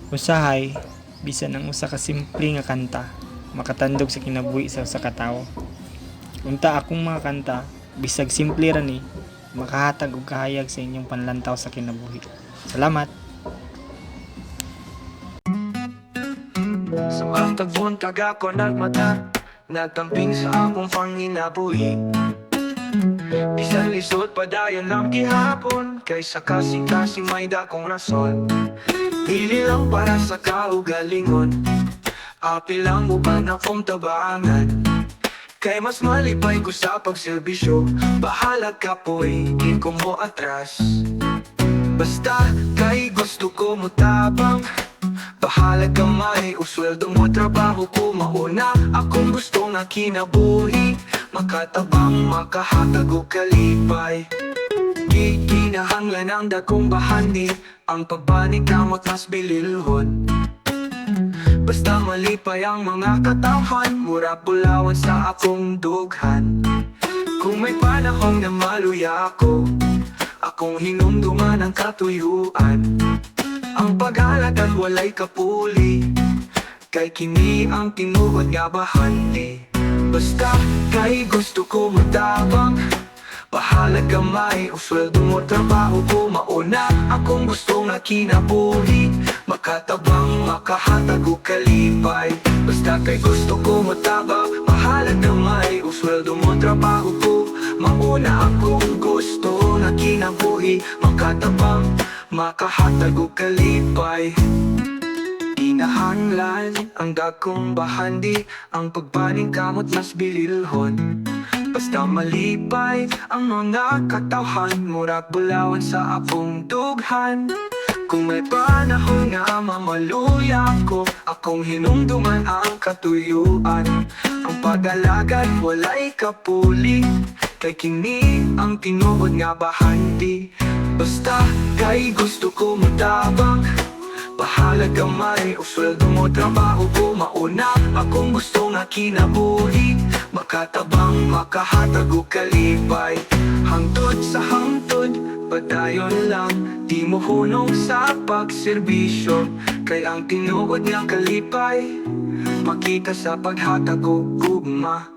Usahay bisan ang usa ka simple nga kanta makatandog sa kinabuhi sa usa ka tawo. Unta akong mga kanta bisag simple ra ni makahatag og kahayag sa inyong panlantaw sa kinabuhi. Salamat. Sa matagbuon kagako nagmata, nagtamping sa akong panginabuhi. Bisan lisod padayon lang gihapon, kaysa kasing-kasing may dakong rason. Pili lang para sa kaugalingon, apil lang mo ba na kong tabangan. Kay mas malipay ko sa pagserbisyo, bahala ka po'y di ko mo atras. Basta kay gusto ko mo tabang, bahala ka may usweldo mo trabaho ko mauna. Akong gusto nga kinabuhi, makatabang makahatag o kalipay. Di kinahanglan ang dakong bahani, ang pagbanig kamot mas bililhon. Basta malipay ang mga katawhan, mura pulawan sa akong dughan. Kung may panahon na maluya ako, akong hinumduman ang katuyuan. Ang pag-alagad walay kapuli, kay kini ang tinuod nga bahandi. Basta kay gusto ko matabang, bahala gamay o sweldo mo trabaho ko mauna. Akong gusto nga kinabuhi, makatabang makahatag o kalipay. Basta kay gusto ko matabang, bahala gamay o sweldo mo trabaho ko mauna. Akong gusto nga kinabuhi, makatabang makahatag o kalipay. Inahanglan ang dakong bahandi, ang pagbaling kamot mas bililhon. Basta malipay ang mga katawhan, murag bulawan sa akong dughan. Kung may panahon nga mamaluya ko, akong hinumduman ang katuyuan. Ang pag-alagad walay kapuli, kay kini ang tinuod nga bahandi. Basta kay gusto ko matabang, bahala gamay o sweldo mo trabaho ko mauna. Akong gusto nga kinabuhi, makatabang makahatag o kalipay. Hangtod sa hangtod, padayon lang, di mo hunong sa pagserbisyo. Kay ang tinuod nga kalipay, makita sa paghatag o gugma.